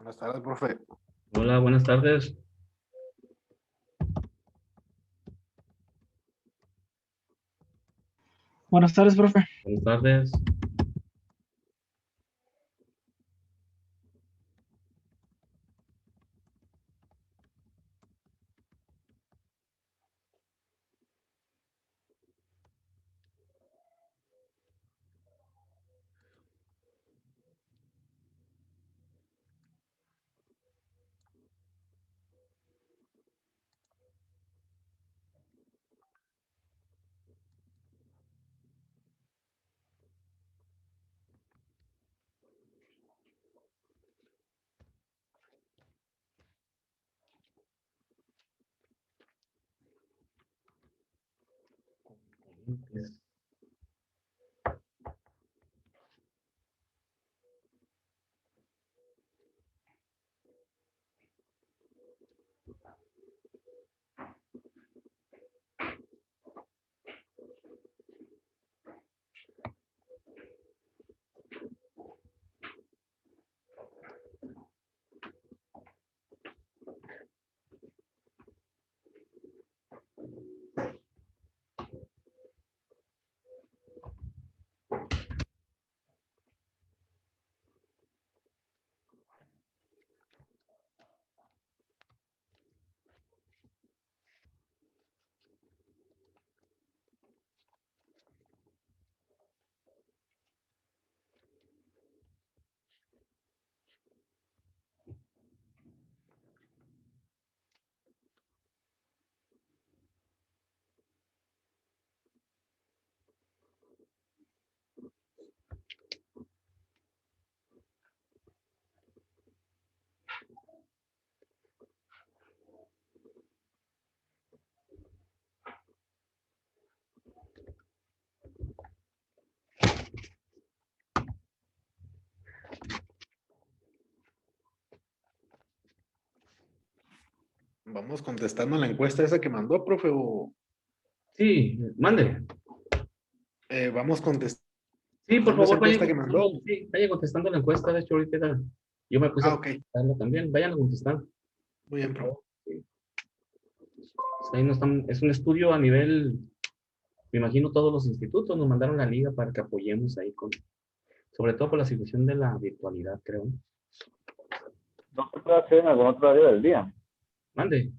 Buenas tardes, profe. Hola, buenas tardes. Buenas tardes, profe. Buenas tardes. Vamos contestando la encuesta esa que mandó, profe, o Sí, mande. vamos contestando Sí, por esa favor, encuesta que mandó. vaya contestando la encuesta. De hecho, ahorita yo me puse a Ok, contestarla también. Vayan contestando. muy bien, profe. Sí. Pues ahí no están, es un estudio a nivel, me imagino todos los institutos nos mandaron la liga para que apoyemos ahí con, sobre todo por la situación de la virtualidad, creo. No se puede hacer en algún otro horario del día. Mande.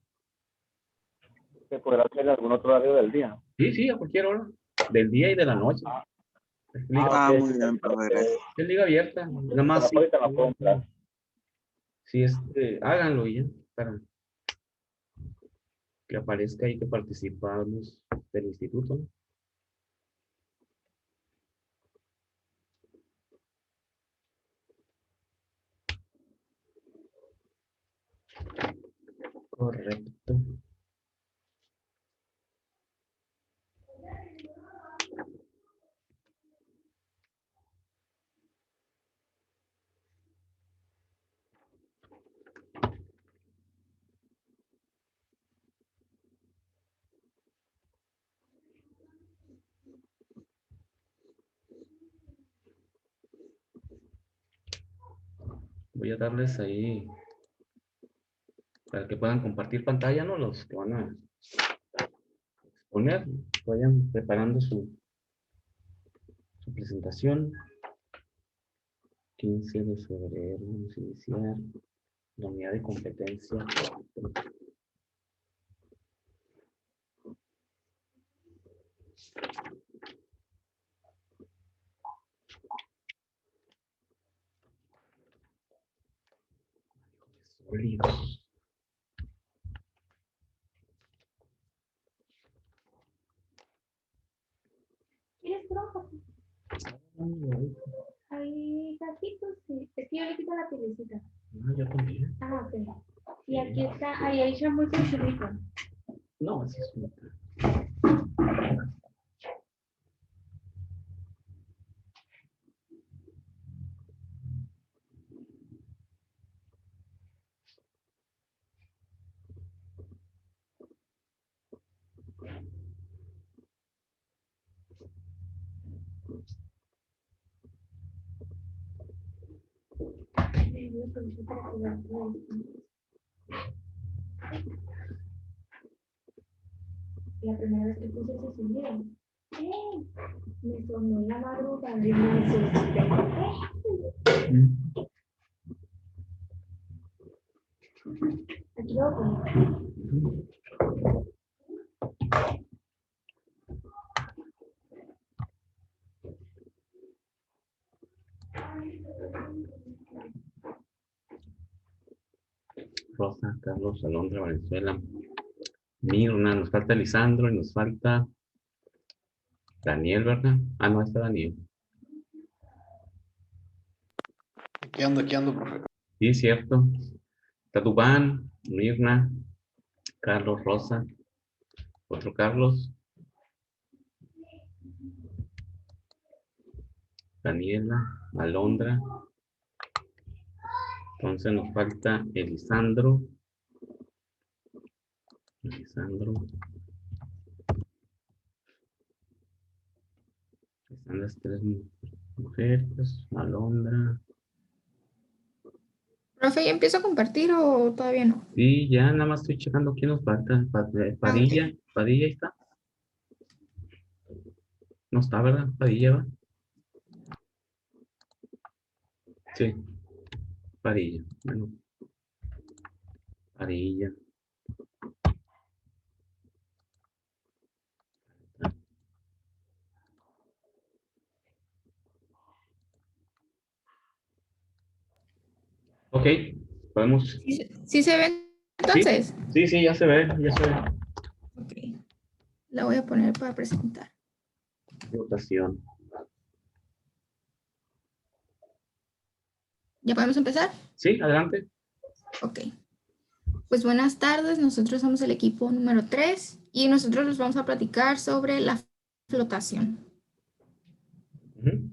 Se podrá hacer en algún otro horario del día. Sí, sí, a cualquier hora. Del día y de la noche. Es liga, Ok. Muy bien, profe. Gracias. es liga abierta. Nada más sí. Ahorita no puedo entrar. Sí, háganlo y ya, para que aparezca ahí que participamos del instituto, ¿no? Correcto. Voy a darles ahí para que puedan compartir pantalla, ¿no? Los que van a exponer, vayan preparando su presentación. 15 de febrero, vamos a iniciar la unidad de competencia. Sólidos. ¿Quieres rojo? Hay gatitos, sí. Es que yo le quito la pielecita. Yo también. Ah, ok. Y aquí está, ahí hay champú con churrito. No, así es una. solución para jugar con la primera vez que puse ese sonido. Me sonó en la madrugada y me asusté. Aquí lo voy a poner. Rosa, Carlos, Alondra, Valenzuela, Mirna, nos falta Lisandro y nos falta Daniel, ¿verdad? Ah, no, está Daniel. Aquí ando, profe. Sí, cierto. Está Dubán, Mirna, Carlos, Rosa, otro Carlos, Daniela, Alondra. Entonces nos falta Elisandro. Están las tres mujeres, Alondra. Profe, ¿ya empiezo a compartir o todavía no? Sí, ya nada más estoy checando quién nos falta. Padilla, Padilla ahí está. No está, ¿verdad? Padilla va. Sí, Padilla. Bueno, Padilla. Ok, podemos. ¿Sí se ven entonces? Sí, ya se ve, ya se ve. Ok. La voy a poner para presentar. Votación. ¿Ya podemos empezar? Sí, adelante. Ok. Pues buenas tardes, nosotros somos el equipo número 3 y nosotros les vamos a platicar sobre la flotación. Ujú.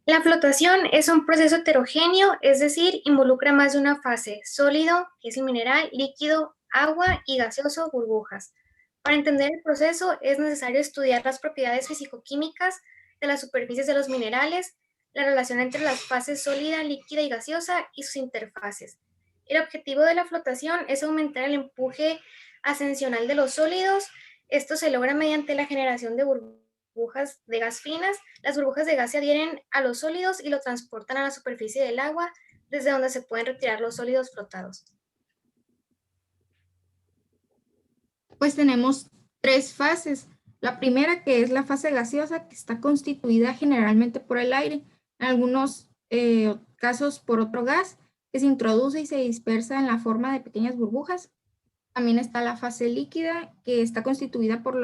La flotación es un proceso heterogéneo, es decir, involucra más de una fase: sólido, que es el mineral, líquido, agua y gaseoso, burbujas. Para entender el proceso es necesario estudiar las propiedades fisicoquímicas de las superficies de los minerales, la relación entre las fases sólida, líquida y gaseosa y sus interfaces. El objetivo de la flotación es aumentar el empuje ascensional de los sólidos. Esto se logra mediante la generación de burbujas de gas finas. Las burbujas de gas se adhieren a los sólidos y lo transportan a la superficie del agua, desde donde se pueden retirar los sólidos flotados. Pues tenemos 3 fases. La primera, que es la fase gaseosa, que está constituida generalmente por el aire, en algunos casos por otro gas, que se introduce y se dispersa en la forma de pequeñas burbujas. También está la fase líquida, que está constituida por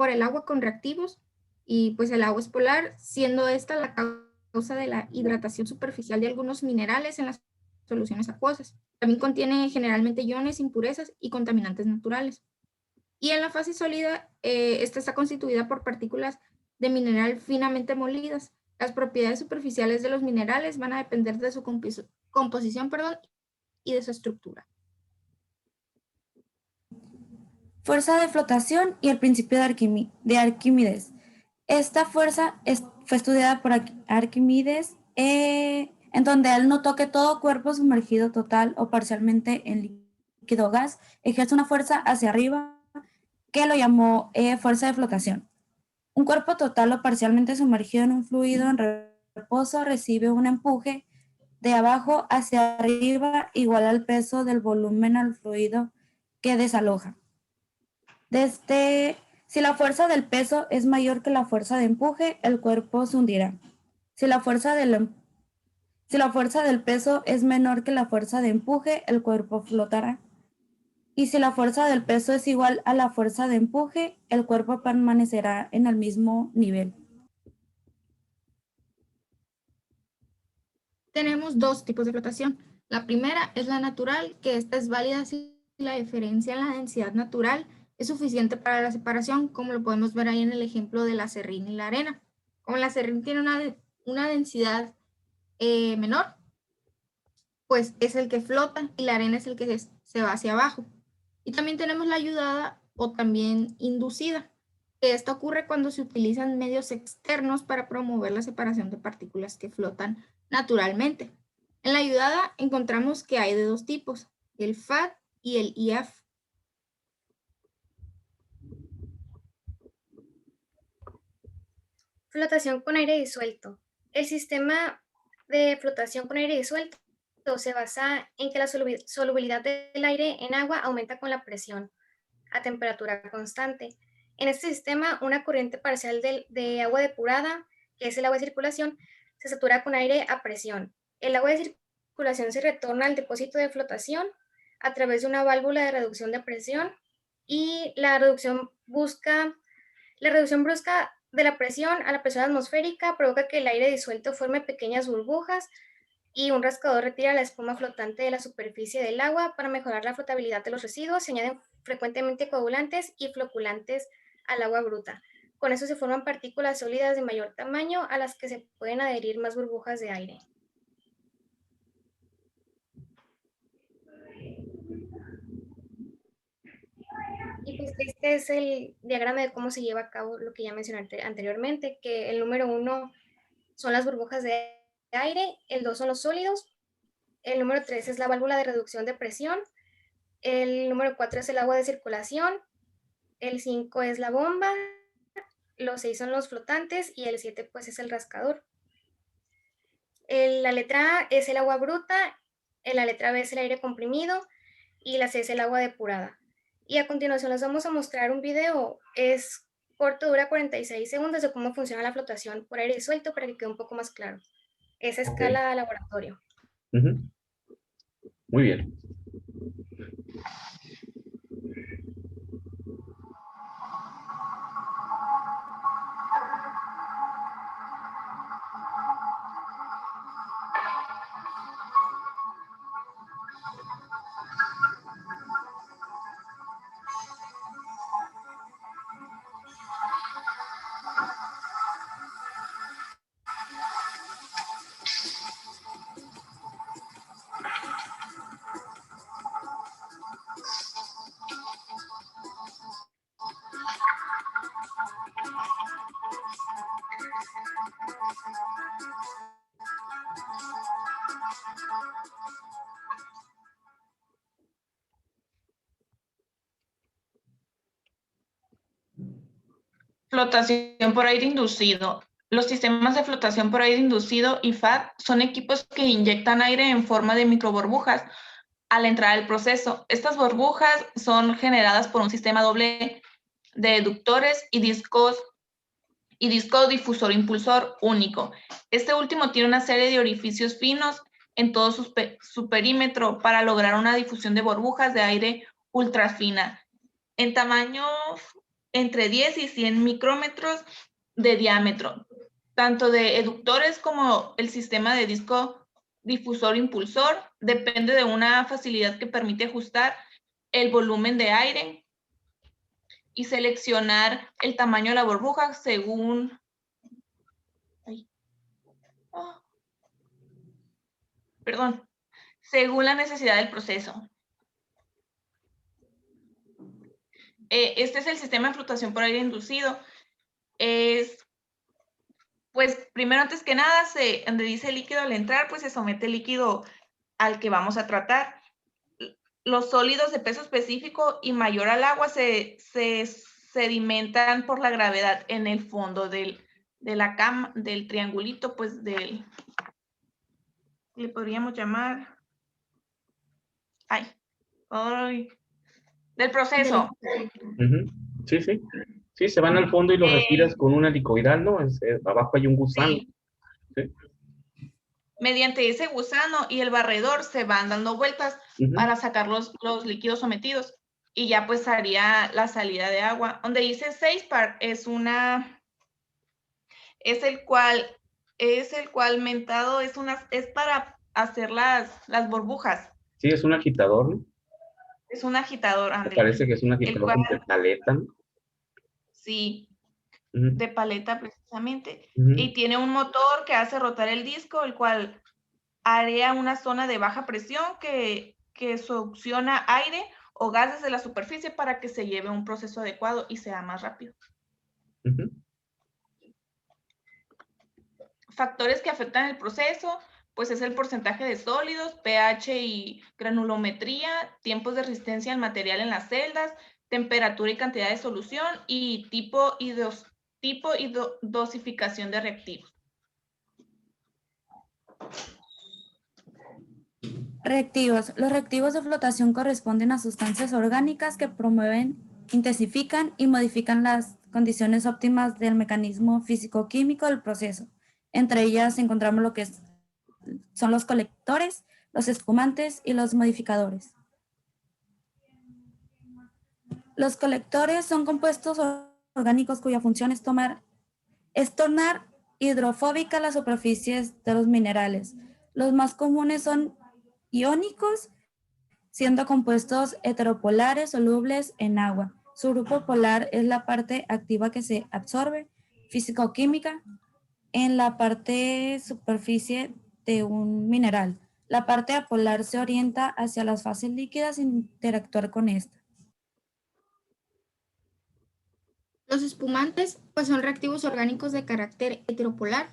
el agua con reactivos, y pues el agua es polar, siendo esta la causa de la hidratación superficial de algunos minerales en las soluciones acuosas. También contiene generalmente iones, impurezas y contaminantes naturales. Y en la fase sólida, esta está constituida por partículas de mineral finamente molidas. Las propiedades superficiales de los minerales van a depender de su composición, y de su estructura. Fuerza de flotación y el principio de Arquímedes. Esta fuerza fue estudiada por Arquímedes, en donde él notó que todo cuerpo sumergido total o parcialmente en líquido o gas ejerce una fuerza hacia arriba que lo llamó fuerza de flotación. Un cuerpo total o parcialmente sumergido en un fluido en reposo recibe un empuje de abajo hacia arriba igual al peso del volumen al fluido que desaloja. Si la fuerza del peso es mayor que la fuerza de empuje, el cuerpo se hundirá. Si la fuerza del peso es menor que la fuerza de empuje, el cuerpo flotará. Y si la fuerza del peso es igual a la fuerza de empuje, el cuerpo permanecerá en el mismo nivel. Tenemos 2 tipos de flotación. La primera es la natural, que esta es válida si la diferencia en la densidad natural es suficiente para la separación, como lo podemos ver ahí en el ejemplo de la acerrín y la arena. Como la acerrín tiene una densidad menor, pues es el que flota y la arena es el que se va hacia abajo. Y también tenemos la ayudada o también inducida, que esto ocurre cuando se utilizan medios externos para promover la separación de partículas que flotan naturalmente. En la ayudada encontramos que hay de dos tipos, el FAD y el IAF. Flotación con aire disuelto. El sistema de flotación con aire disuelto se basa en que la solubilidad del aire en agua aumenta con la presión a temperatura constante. En este sistema, una corriente parcial de agua depurada, que es el agua de circulación, se satura con aire a presión. El agua de circulación se retorna al depósito de flotación a través de una válvula de reducción de presión y la reducción brusca de la presión a la presión atmosférica provoca que el aire disuelto forme pequeñas burbujas y un rascador retira la espuma flotante de la superficie del agua. Para mejorar la flotabilidad de los residuos se añaden frecuentemente coagulantes y floculantes al agua bruta. Con eso se forman partículas sólidas de mayor tamaño a las que se pueden adherir más burbujas de aire. Y pues este es el diagrama de cómo se lleva a cabo lo que ya mencioné anteriormente, que el número 1 son las burbujas de aire, el 2 son los sólidos, el número 3 es la válvula de reducción de presión, el número 4 es el agua de circulación, el 5 es la bomba, los 6 son los flotantes y el 7 pues es el rascador. La letra A es el agua bruta, la letra B es el aire comprimido y la C es el agua depurada. Y a continuación les vamos a mostrar un video, es corto, dura 46 segundos de cómo funciona la flotación por aire disuelto para que quede un poco más claro. Es a escala de laboratorio. Muy bien. Flotación por aire inducido. Los sistemas de flotación por aire inducido y FAD son equipos que inyectan aire en forma de microburbujas al entrar al proceso. Estas burbujas son generadas por un sistema doble de eductores y disco difusor impulsor único. Este último tiene una serie de orificios finos en todo su perímetro para lograr una difusión de burbujas de aire ultra fina en tamaño entre 10 y 100 micrómetros de diámetro, tanto de eductores como el sistema de disco difusor impulsor. Depende de una facilidad que permite ajustar el volumen de aire y seleccionar el tamaño de la burbuja según según la necesidad del proceso. Este es el sistema de flotación por aire inducido. Pues primero, antes que nada, donde dice líquido al entrar, pues se somete el líquido al que vamos a tratar. Los sólidos de peso específico y mayor al agua se sedimentan por la gravedad en el fondo del triangulito, pues le podríamos llamar, del proceso. Sí, sí. Sí, se van al fondo y los respiras con un helicoidal, ¿no? Abajo hay un gusano. Sí. Sí. Mediante ese gusano y el barredor se van dando vueltas para sacar los líquidos sometidos y ya pues haría la salida de agua. Donde dice 6 par es el cual mentado es para hacer las burbujas. Sí, es un agitador, ¿no? Es un agitador. Me parece que es un agitador de paleta, ¿no? Sí, de paleta precisamente. Y tiene un motor que hace rotar el disco, el cual haría una zona de baja presión que succiona aire o gases de la superficie para que se lleve un proceso adecuado y sea más rápido. Factores que afectan el proceso, pues es el porcentaje de sólidos, pH y granulometría, tiempos de resistencia al material en las celdas, temperatura y cantidad de solución y tipo y dosificación de reactivos. Reactivos. Los reactivos de flotación corresponden a sustancias orgánicas que promueven, intensifican y modifican las condiciones óptimas del mecanismo físico-químico del proceso. Entre ellas encontramos lo que son los colectores, los espumantes y los modificadores. Los colectores son compuestos orgánicos cuya función es tornar hidrofóbica las superficies de los minerales. Los más comunes son iónicos, siendo compuestos heteropolares solubles en agua. Su grupo polar es la parte activa que se absorbe, físico-química, en la parte superficie de un mineral. La parte apolar se orienta hacia las fases líquidas sin interactuar con esta. Los espumantes pues son reactivos orgánicos de carácter heteropolar,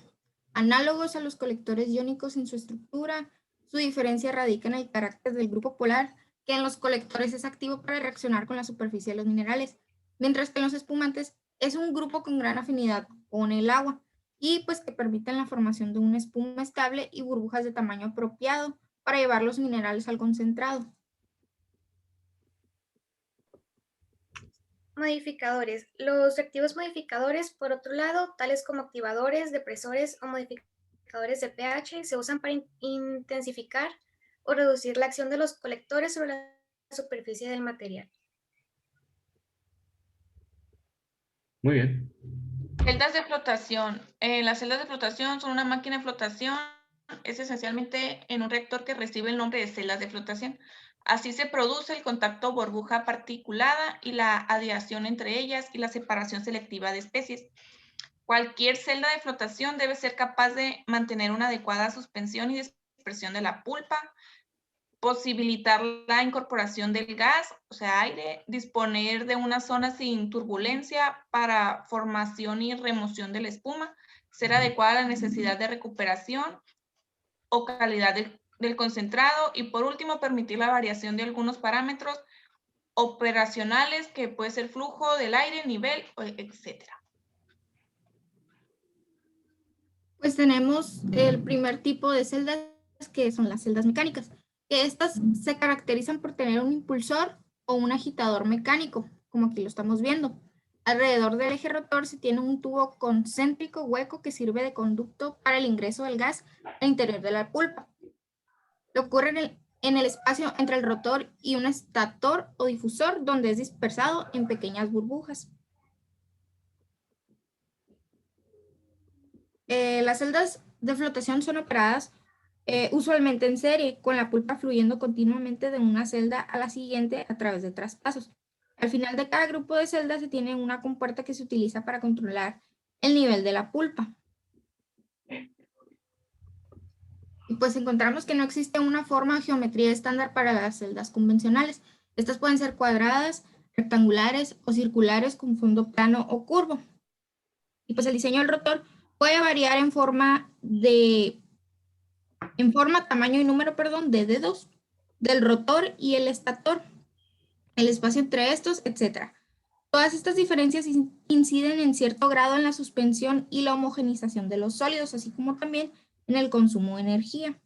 análogos a los colectores iónicos en su estructura. Su diferencia radica en el carácter del grupo polar, que en los colectores es activo para reaccionar con la superficie de los minerales, mientras que en los espumantes es un grupo con gran afinidad con el agua y pues que permiten la formación de una espuma estable y burbujas de tamaño apropiado para llevar los minerales al concentrado. Modificadores. Los reactivos modificadores, por otro lado, tales como activadores, depresores o modificadores de pH, se usan para intensificar o reducir la acción de los colectores sobre la superficie del material. Muy bien. Celdas de flotación. Las celdas de flotación son una máquina de flotación. Es esencialmente en un reactor que recibe el nombre de celdas de flotación. Así se produce el contacto burbuja particulada y la adiación entre ellas y la separación selectiva de especies. Cualquier celda de flotación debe ser capaz de mantener una adecuada suspensión y dispersión de la pulpa, posibilitar la incorporación del gas, o sea, aire, disponer de una zona sin turbulencia para formación y remoción de la espuma, ser adecuada a la necesidad de recuperación o calidad del concentrado y por último permitir la variación de algunos parámetros operacionales que puede ser flujo del aire, nivel, etcétera. Pues tenemos el primer tipo de celdas que son las celdas mecánicas, que estas se caracterizan por tener un impulsor o un agitador mecánico, como aquí lo estamos viendo. Alrededor del eje rotor se tiene un tubo concéntrico hueco que sirve de conducto para el ingreso del gas al interior de la pulpa. Lo ocurre en el espacio entre el rotor y un estator o difusor, donde es dispersado en pequeñas burbujas. Las celdas de flotación son operadas usualmente en serie, con la pulpa fluyendo continuamente de una celda a la siguiente a través de traspasos. Al final de cada grupo de celdas se tiene una compuerta que se utiliza para controlar el nivel de la pulpa. Y pues encontramos que no existe una forma o geometría estándar para las celdas convencionales. Estas pueden ser cuadradas, rectangulares o circulares con fondo plano o curvo. Y pues el diseño del rotor puede variar en forma, tamaño y número, de dedos del rotor y el estator, el espacio entre estos, etc. Todas estas diferencias inciden en cierto grado en la suspensión y la homogenización de los sólidos, así como también en el consumo de energía.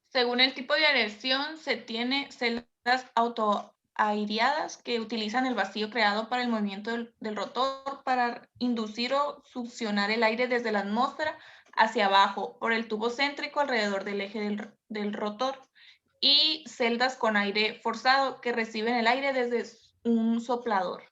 Según el tipo de aireación, se tiene celdas autoaireadas que utilizan el vacío creado para el movimiento del rotor para inducir o succionar el aire desde la atmósfera hacia abajo por el tubo céntrico alrededor del eje del rotor, y celdas con aire forzado que reciben el aire desde un soplador.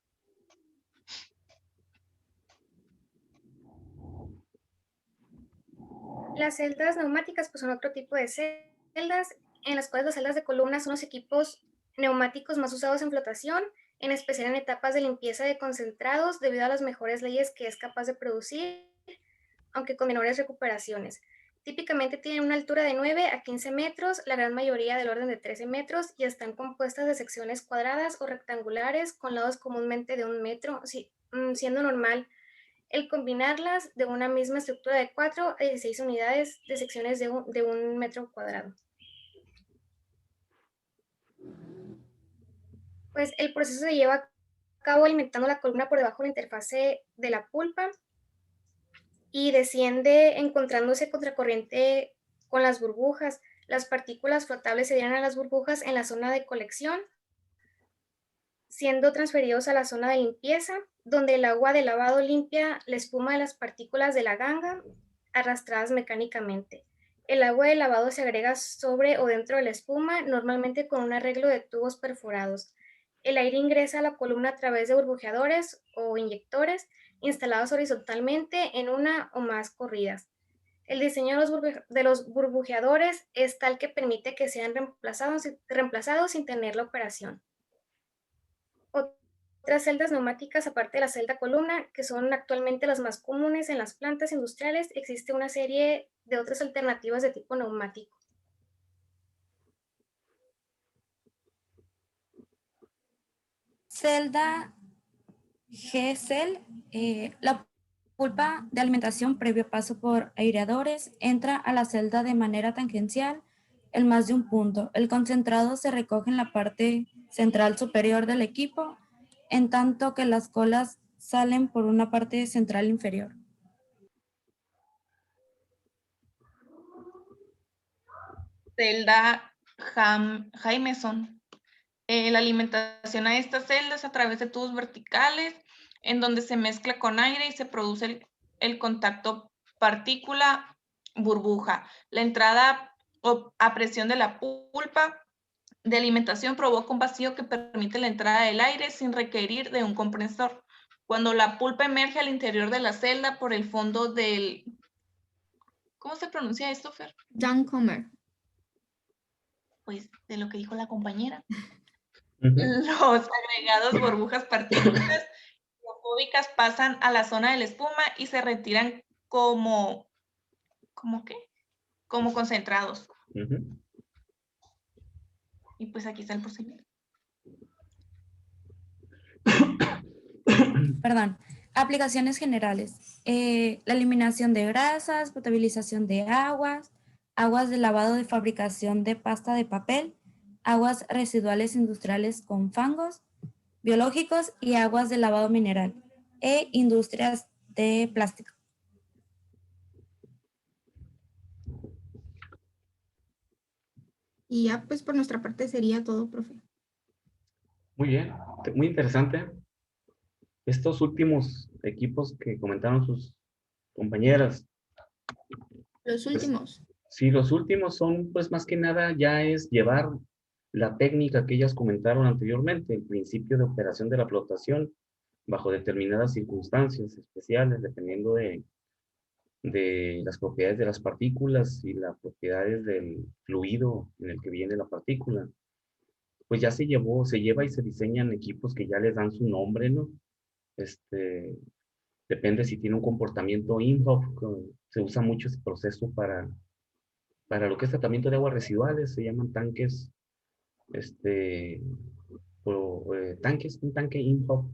Las celdas neumáticas pues, son otro tipo de celdas, en las cuales las celdas de columna son los equipos neumáticos más usados en flotación, en especial en etapas de limpieza de concentrados, debido a las mejores leyes que es capaz de producir, aunque con menores recuperaciones. Típicamente tienen una altura de 9 a 15 metros, la gran mayoría del orden de 13 metros, y están compuestas de secciones cuadradas o rectangulares con lados comúnmente de 1 metro, siendo normal el combinarlas de una misma estructura de 4 a 16 unidades de secciones de 1 metro cuadrado. Pues el proceso se lleva a cabo alimentando la columna por debajo de la interfase de la pulpa y desciende encontrándose contracorriente con las burbujas. Las partículas flotables se adhieren a las burbujas en la zona de colección, siendo transferidos a la zona de limpieza, donde el agua de lavado limpia la espuma de las partículas de la ganga arrastradas mecánicamente. El agua de lavado se agrega sobre o dentro de la espuma, normalmente con un arreglo de tubos perforados. El aire ingresa a la columna a través de burbujeadores o inyectores instalados horizontalmente en una o más corridas. El diseño de los burbujeadores es tal que permite que sean reemplazados sin tener la operación. Otras celdas neumáticas, aparte de la celda columna, que son actualmente las más comunes en las plantas industriales, existe una serie de otras alternativas de tipo neumático. Celda G-Cell, la pulpa de alimentación previo paso por aireadores entra a la celda de manera tangencial en más de un punto. El concentrado se recoge en la parte central superior del equipo, en tanto que las colas salen por una parte central inferior. Celda Jameson. La alimentación a estas celdas a través de tubos verticales, en donde se mezcla con aire y se produce el contacto partícula-burbuja. La entrada a presión de la pulpa de alimentación provoca un vacío que permite la entrada del aire sin requerir de un compresor. Cuando la pulpa emerge al interior de la celda por el fondo del... ¿Cómo se pronuncia esto, Fer? Jancomer. Pues de lo que dijo la compañera. Los agregados burbujas partículas hidrofóbicas pasan a la zona de la espuma y se retiran como ¿qué? Como concentrados. Y pues aquí está el procedimiento. Perdón. Aplicaciones generales. La eliminación de grasas, potabilización de aguas, aguas de lavado de fabricación de pasta de papel, aguas residuales industriales con fangos, biológicos y aguas de lavado mineral, e industrias de plástico. Y ya pues por nuestra parte sería todo, profe. Muy bien, muy interesante. Estos últimos equipos que comentaron sus compañeras. Los últimos. Sí, los últimos son, pues más que nada, ya es llevar la técnica que ellas comentaron anteriormente, el principio de operación de la flotación bajo determinadas circunstancias especiales, dependiendo de las propiedades de las partículas y las propiedades del fluido en el que viene la partícula. Pues ya se lleva y se diseñan equipos que ya les dan su nombre, ¿no? Depende si tiene un comportamiento INHOF, se usa mucho ese proceso para lo que es tratamiento de aguas residuales, se llaman tanques, un tanque INHOF.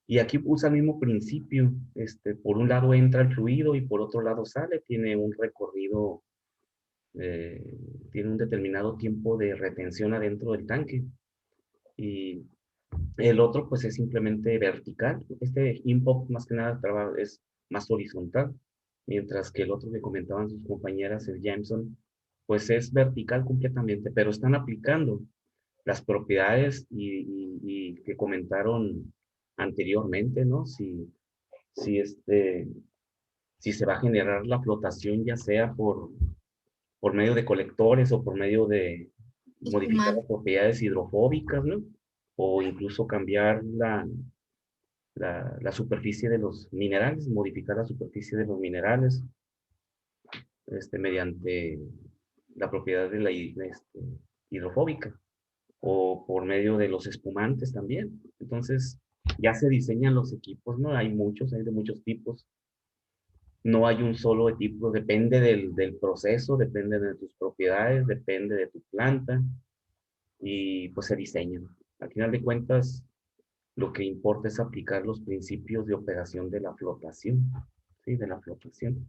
Y aquí usa el mismo principio, por un lado entra el fluido y por otro lado sale, tiene un recorrido, tiene un determinado tiempo de retención adentro del tanque. Y el otro pues es simplemente vertical, INHOF más que nada es más horizontal, mientras que el otro que comentaban sus compañeras, el Jameson, pues es vertical completamente, pero están aplicando las propiedades y que comentaron anteriormente, ¿no? Si se va a generar la flotación, ya sea por medio de colectores o por medio de modificar las propiedades hidrofóbicas, ¿no? O incluso cambiar la superficie de los minerales, modificar la superficie de los minerales, mediante la propiedad de la hidrofóbica, o por medio de los espumantes también. Entonces, ya se diseñan los equipos, ¿no? Hay de muchos tipos. No hay un solo tipo, depende del proceso, depende de tus propiedades, depende de tu planta, y pues se diseñan. Al final de cuentas, lo que importa es aplicar los principios de operación de la flotación, ¿sí? De la flotación.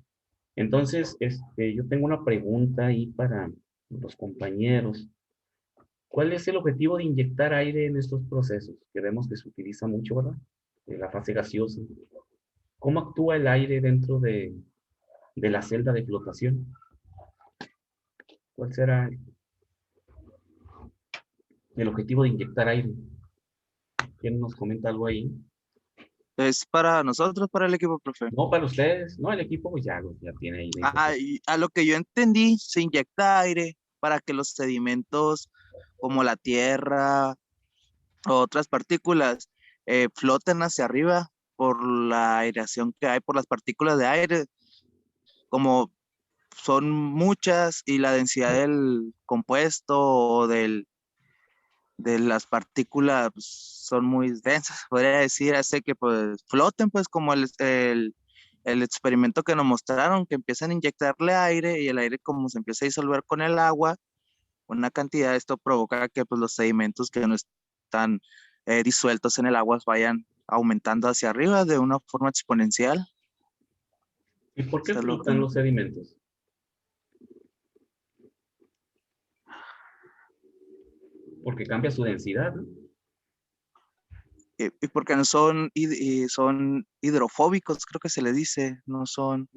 Entonces, yo tengo una pregunta ahí para los compañeros. ¿Cuál es el objetivo de inyectar aire en estos procesos? Que vemos que se utiliza mucho, ¿verdad? En la fase gaseosa. ¿Cómo actúa el aire dentro de la celda de flotación? ¿Cuál será el objetivo de inyectar aire? ¿Quién nos comenta algo ahí? Es para nosotros, para el equipo, profe. No, para ustedes. No, el equipo pues ya tiene ahí. Y a lo que yo entendí, se inyecta aire para que los sedimentos como la tierra o otras partículas floten hacia arriba por la aireación que hay por las partículas de aire. Como son muchas y la densidad del compuesto o de las partículas pues, son muy densas, podría decir, hace que pues floten, pues como el experimento que nos mostraron, que empiezan a inyectarle aire y el aire como se empieza a disolver con el agua, una cantidad, esto provoca que pues los sedimentos que no están disueltos en el agua vayan aumentando hacia arriba de una forma exponencial. ¿Y por qué flotan los sedimentos? Porque cambia su densidad, ¿no? Y porque no son hidrofóbicos, creo que se le dice, no son.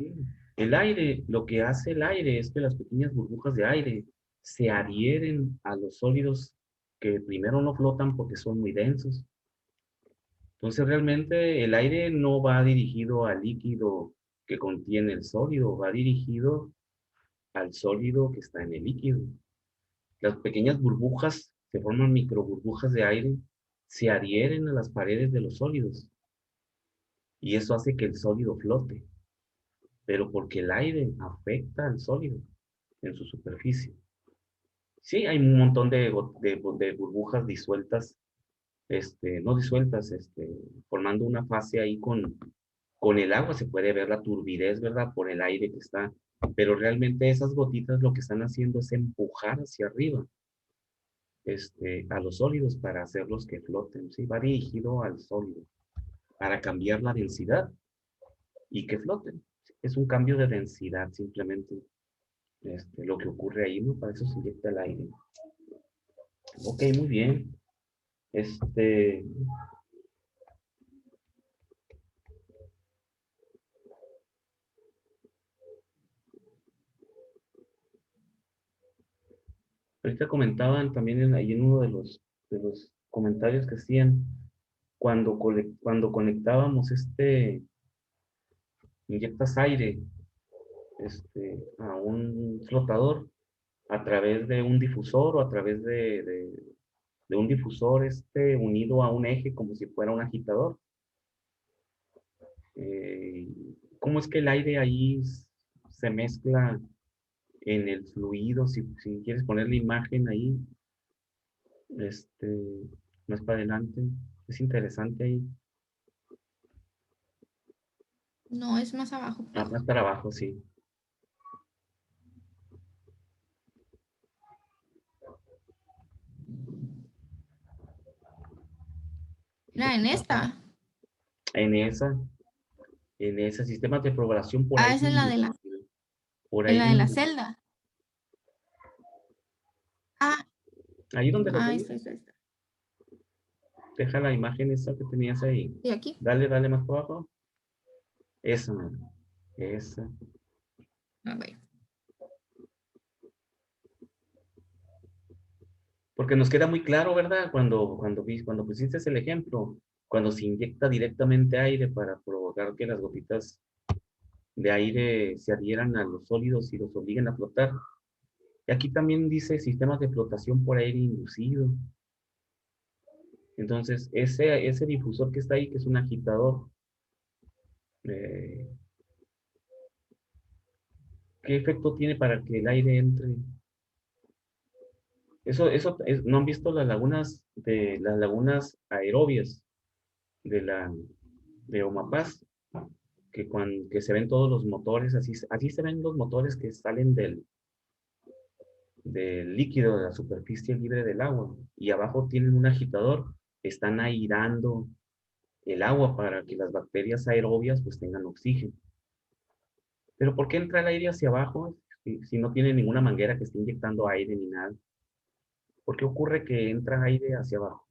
El aire, lo que hace el aire es que las pequeñas burbujas de aire se adhieren a los sólidos que primero no flotan porque son muy densos. Entonces realmente el aire no va dirigido al líquido que contiene el sólido, va dirigido al sólido que está en el líquido. Las pequeñas burbujas, se forman microburbujas de aire, se adhieren a las paredes de los sólidos. Y eso hace que el sólido flote. Pero porque el aire afecta al sólido en su superficie. Sí, hay un montón de burbujas disueltas, no disueltas, formando una fase ahí con el agua. Se puede ver la turbidez, ¿verdad? Por el aire que está. Pero realmente esas gotitas lo que están haciendo es empujar hacia arriba a los sólidos para hacerlos que floten, ¿sí? Va dirigido al sólido para cambiar la densidad y que floten. Es un cambio de densidad simplemente lo que ocurre ahí, ¿no? Para eso se inyecta el aire. Ok, muy bien. Ahorita comentaban también ahí en uno de los comentarios que hacían cuando conectábamos inyectas aire a un flotador a través de un difusor o a través de un difusor unido a un eje como si fuera un agitador. ¿Cómo es que el aire ahí se mezcla en el fluido? Si quieres poner la imagen ahí, más para adelante, es interesante ahí. No, es más abajo. Más para abajo, sí. Era en esta. En ese sistema de programación por ahí. Esa es la de la, por ahí la de la celda. Ahí donde lo ahí tenías. está. Deja la imagen esa que tenías ahí. ¿Y aquí? Dale más para abajo. Esa. A ver. Porque nos queda muy claro, ¿verdad? Cuando pusiste el ejemplo, cuando se inyecta directamente aire para provocar que las gotitas de aire se adhieran a los sólidos y los obliguen a flotar. Y aquí también dice sistemas de flotación por aire inducido. Entonces, ese difusor que está ahí, que es un agitador, ¿qué efecto tiene para que el aire entre? ¿No han visto las lagunas aerobias de Omapaz? Que se ven todos los motores, así se ven los motores que salen del líquido de la superficie libre del agua, y abajo tienen un agitador, están airando el agua para que las bacterias aerobias pues tengan oxígeno. Pero ¿por qué entra el aire hacia abajo si no tiene ninguna manguera que esté inyectando aire ni nada? ¿Por qué ocurre que entra aire hacia abajo?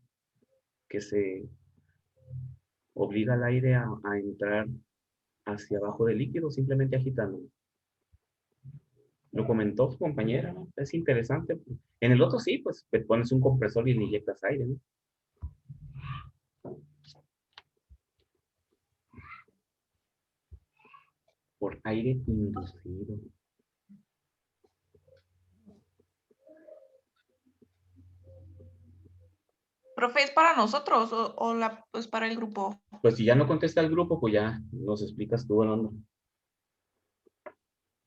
Que se obliga al aire a entrar hacia abajo del líquido simplemente agitando. Lo comentó su compañera, ¿no? Es interesante. En el otro sí, pues te pones un compresor y le inyectas aire, ¿no? Por aire inducido. Profe, ¿es para nosotros o pues para el grupo? Pues si ya no contesta el grupo, pues ya nos explicas tú, Alondra.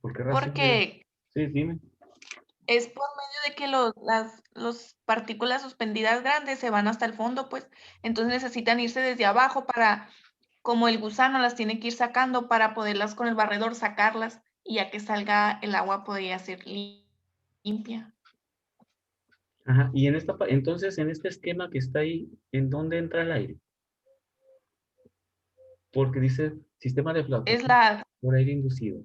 ¿Por qué razón? Porque Sí, dime. es por medio de que los partículas suspendidas grandes se van hasta el fondo, pues entonces necesitan irse desde abajo para, como el gusano las tiene que ir sacando para poderlas con el barredor sacarlas y ya que salga el agua podría ser limpia. Ajá, y entonces en este esquema que está ahí, ¿en dónde entra el aire? Porque dice sistema de Es flotación por aire inducido.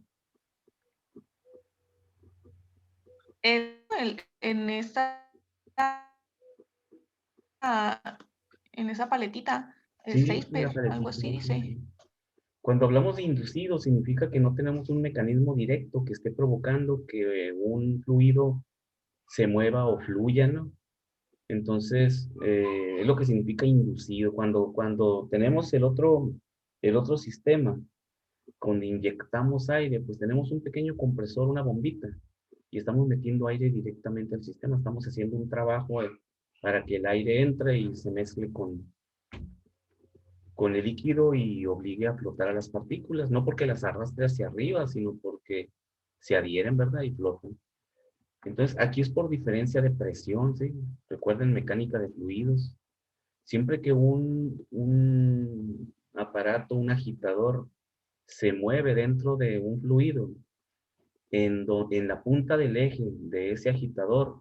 en esta en esa paletita, el Sí, 6 la algo paletita, así dice. Cuando hablamos de inducido, significa que no tenemos un mecanismo directo que esté provocando que un fluido se mueva o fluya, ¿no? Entonces, es lo que significa inducido. Cuando tenemos el otro sistema, cuando inyectamos aire, pues tenemos un pequeño compresor, una bombita, y estamos metiendo aire directamente al sistema. Estamos haciendo un trabajo para que el aire entre y se mezcle con el líquido y obligue a flotar a las partículas, no porque las arrastre hacia arriba, sino porque se adhieren, ¿verdad? Y flotan. Entonces, aquí es por diferencia de presión, ¿sí? Recuerden mecánica de fluidos. Siempre que un aparato, un agitador, se mueve dentro de un fluido, en la punta del eje de ese agitador,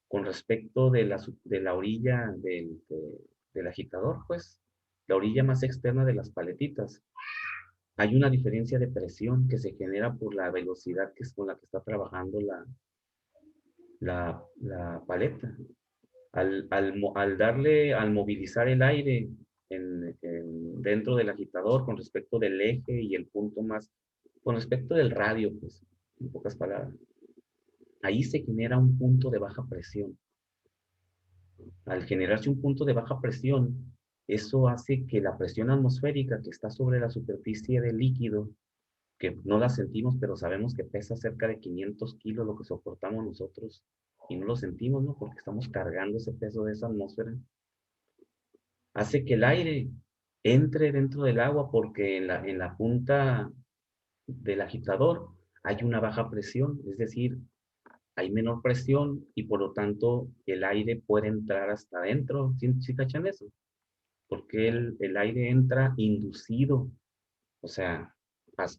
con respecto de la orilla del agitador, pues, la orilla más externa de las paletitas, hay una diferencia de presión que se genera por la velocidad que es con la que está trabajando la paleta. Al movilizar el aire dentro del agitador con respecto del eje y el punto más, con respecto del radio, pues, en pocas palabras, ahí se genera un punto de baja presión. Al generarse un punto de baja presión, eso hace que la presión atmosférica que está sobre la superficie del líquido, que no la sentimos, pero sabemos que pesa cerca de 500 kilos lo que soportamos nosotros, y no lo sentimos, ¿no? Porque estamos cargando ese peso de esa atmósfera, hace que el aire entre dentro del agua porque en la punta del agitador hay una baja presión, es decir, hay menor presión y por lo tanto el aire puede entrar hasta adentro. ¿Sí cachan eso? Porque el aire entra inducido, o sea,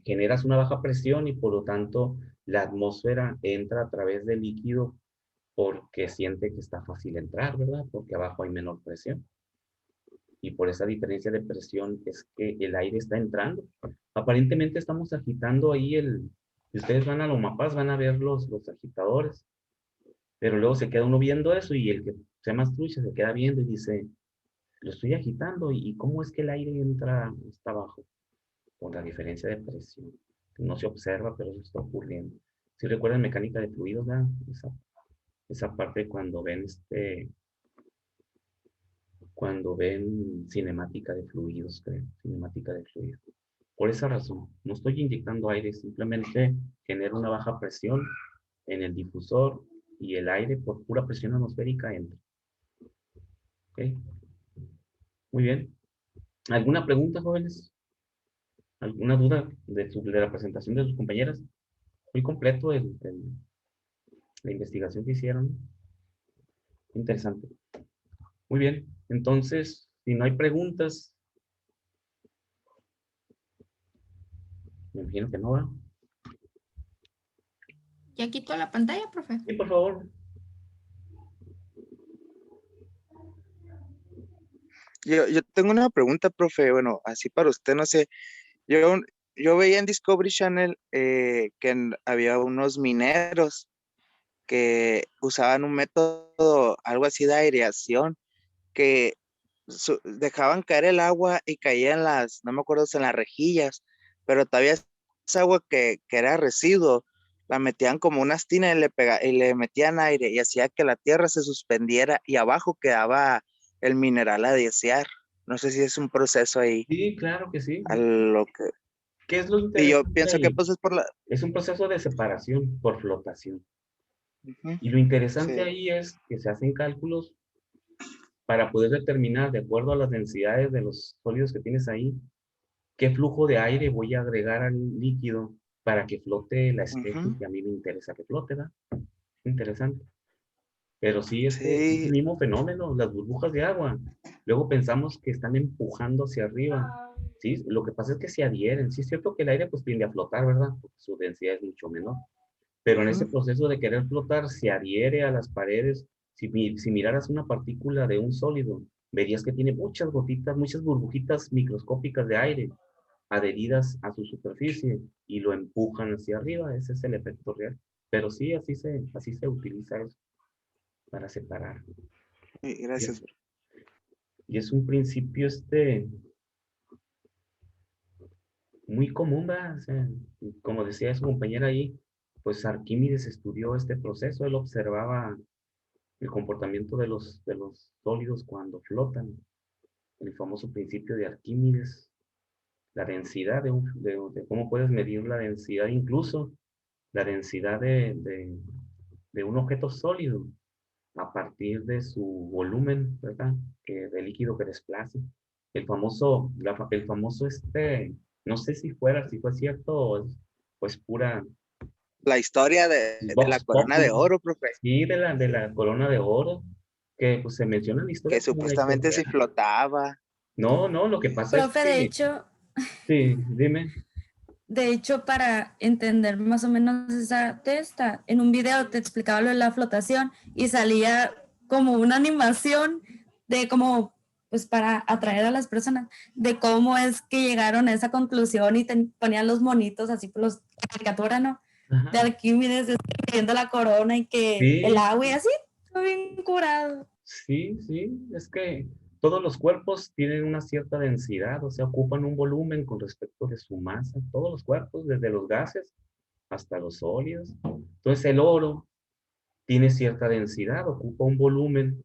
generas una baja presión y por lo tanto la atmósfera entra a través del líquido porque siente que está fácil entrar, ¿verdad? Porque abajo hay menor presión. Y por esa diferencia de presión es que el aire está entrando. Aparentemente estamos agitando ahí si ustedes van a los mapas, van a ver los agitadores, pero luego se queda uno viendo eso y el que sea más trucha se queda viendo y dice, lo estoy agitando y ¿cómo es que el aire entra hasta abajo? Por la diferencia de presión. No se observa, pero eso está ocurriendo. Si recuerdan mecánica de fluidos, ¿verdad? Esa parte cuando ven cinemática de fluidos, creo, cinemática de fluidos. Por esa razón, no estoy inyectando aire, simplemente genero una baja presión en el difusor y el aire por pura presión atmosférica entra. ¿Ok? Muy bien. ¿Alguna pregunta, jóvenes? ¿Alguna duda de la presentación de sus compañeras? Muy completo la investigación que hicieron. Interesante. Muy bien. Entonces, si no hay preguntas, me imagino que no va. ¿Ya quitó la pantalla, profe? Sí, por favor. Yo tengo una pregunta, profe. Bueno, así para usted, no sé. Yo, yo veía en Discovery Channel había unos mineros que usaban un método, algo así de aireación, que dejaban caer el agua y caía en las, no me acuerdo si en las rejillas, pero todavía esa agua que era residuo, la metían como una tina y le metían aire y hacía que la tierra se suspendiera y abajo quedaba el mineral a desear. No sé si es un proceso ahí Sí, claro que sí. a lo que... ¿Qué es lo Y yo interesante pienso que ahí? pues es por la... Es un proceso de separación por flotación. Ujú, Y lo interesante sí. ahí es que se hacen cálculos para poder determinar, de acuerdo a las densidades de los sólidos que tienes ahí, qué flujo de aire voy a agregar al líquido para que flote la especie Ujú, que a mí me interesa que flote, ¿verdad? Interesante. Pero sí, es el sí. mismo fenómeno, las burbujas de agua. Luego pensamos que están empujando hacia arriba. Sí, lo que pasa es que se adhieren. Sí, es cierto que el aire pues tiende a flotar, ¿verdad? Porque su densidad es mucho menor. Pero en ese Ujú, proceso de querer flotar, se adhiere a las paredes. Si miraras una partícula de un sólido, verías que tiene muchas gotitas, muchas burbujitas microscópicas de aire adheridas a su superficie y lo empujan hacia arriba. Ese es el efecto real. Pero sí, así se utiliza eso para separar. sí, Y gracias. es, y es un principio muy común, ¿verdad? O sea, como decía su compañera ahí, pues Arquímedes estudió este proceso, él observaba el comportamiento de los sólidos cuando flotan, el famoso principio de Arquímedes, la densidad de cómo puedes medir la densidad, incluso la densidad de un objeto sólido a partir de su volumen, ¿verdad? De líquido que desplace. El famoso no sé si fue cierto o es pura La historia de la Vox corona de Populi, oro, profe, sí, de la corona de oro, que pues se menciona en la que historia como una supuestamente historia. si flotaba. No, no, lo que pasa es Profe, que, sí, dime. de hecho, para entender más o menos esa testa, en un video te explicaba lo de la flotación y salía como una animación de cómo, pues para atraer a las personas, de cómo es que llegaron a esa conclusión y ponían los monitos así por los caricatura, ¿no? De Ajá. Arquímedes viendo la corona y que el Sí, agua y así, todo bien curado. sí, sí, es que todos los cuerpos tienen una cierta densidad, o sea, ocupan un volumen con respecto de su masa, todos los cuerpos, desde los gases hasta los sólidos. Entonces el oro tiene cierta densidad, ocupa un volumen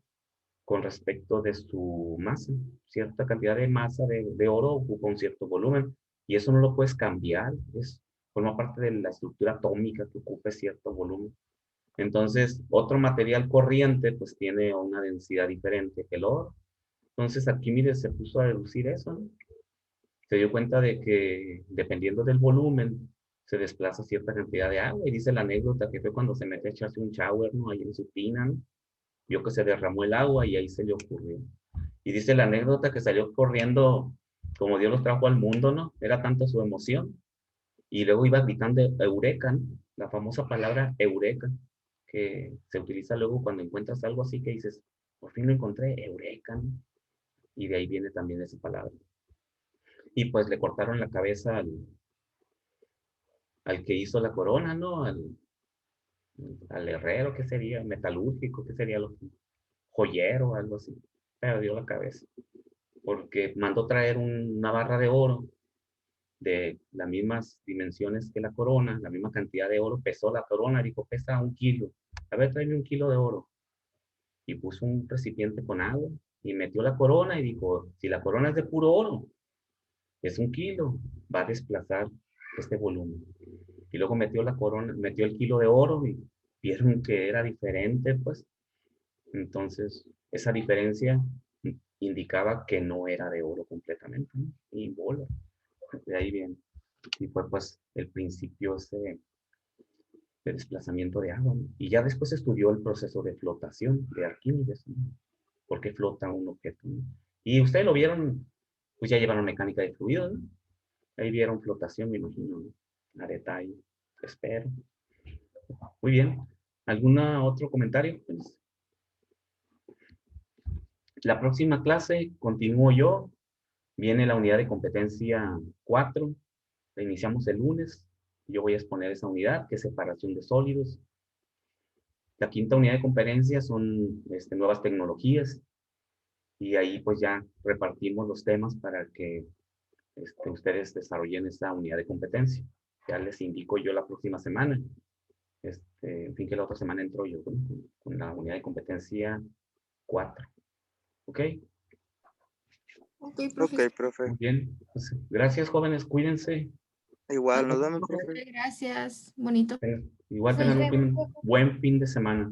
con respecto de su masa, cierta cantidad de masa de oro ocupa un cierto volumen, y eso no lo puedes cambiar, forma parte de la estructura atómica que ocupe cierto volumen. Entonces, otro material corriente pues tiene una densidad diferente que el oro. Entonces, Arquímedes se puso a deducir eso, ¿no? Se dio cuenta de que dependiendo del volumen se desplaza cierta cantidad de agua. Y dice la anécdota que fue cuando se mete a echarse un shower, ¿no? Ahí en su tina, ¿no? Vio que se derramó el agua y ahí se le ocurrió. Y dice la anécdota que salió corriendo como Dios los trajo al mundo, ¿no? Era tanta su emoción. Y luego iba gritando eureka, ¿no? La famosa palabra eureka, que se utiliza luego cuando encuentras algo así que dices, por fin lo encontré, eureka, ¿no? Y de ahí viene también esa palabra. Y pues le cortaron la cabeza al que hizo la corona, ¿no? Al herrero, ¿qué sería? Metalúrgico, ¿qué sería? Joyero, algo así. Perdió la cabeza. Porque mandó traer una barra de oro de las mismas dimensiones que la corona, la misma cantidad de oro, pesó la corona, dijo, pesa 1 kilo. A ver, tráeme 1 kilo de oro. Y puso un recipiente con agua y metió la corona y dijo, si la corona es de puro oro, es 1 kilo, va a desplazar este volumen. Y luego metió la corona, metió el kilo de oro y vieron que era diferente, pues. Entonces, esa diferencia indicaba que no era de oro completamente, ¿no? Y bola. De ahí viene. Y fue pues el principio ese de desplazamiento de agua, ¿no? Y ya después estudió el proceso de flotación de Arquímedes, ¿no? ¿Por qué flota un objeto? ¿No? Y ustedes lo vieron, pues ya llevaron mecánica de fluidos, ¿no? Ahí vieron flotación, me imagino, ¿no? A detalle, espero. Muy bien. ¿Algún otro comentario? Pues, La próxima clase continúo yo. Viene la unidad de competencia 4. La iniciamos el lunes. Yo voy a exponer esa unidad, que es separación de sólidos. La quinta unidad de competencia son nuevas tecnologías. Y ahí pues ya repartimos los temas para que ustedes desarrollen esta unidad de competencia. Ya les indico yo la próxima semana. En fin, que la otra semana entro yo, ¿no? con la unidad de competencia 4. ¿Ok? Ok, Ok, profe. profe. Muy bien. Pues, gracias, jóvenes. Cuídense. Igual, nos vemos, profe. Gracias. Bonito. Igual Nos tengan un vemos, profe. buen fin de semana.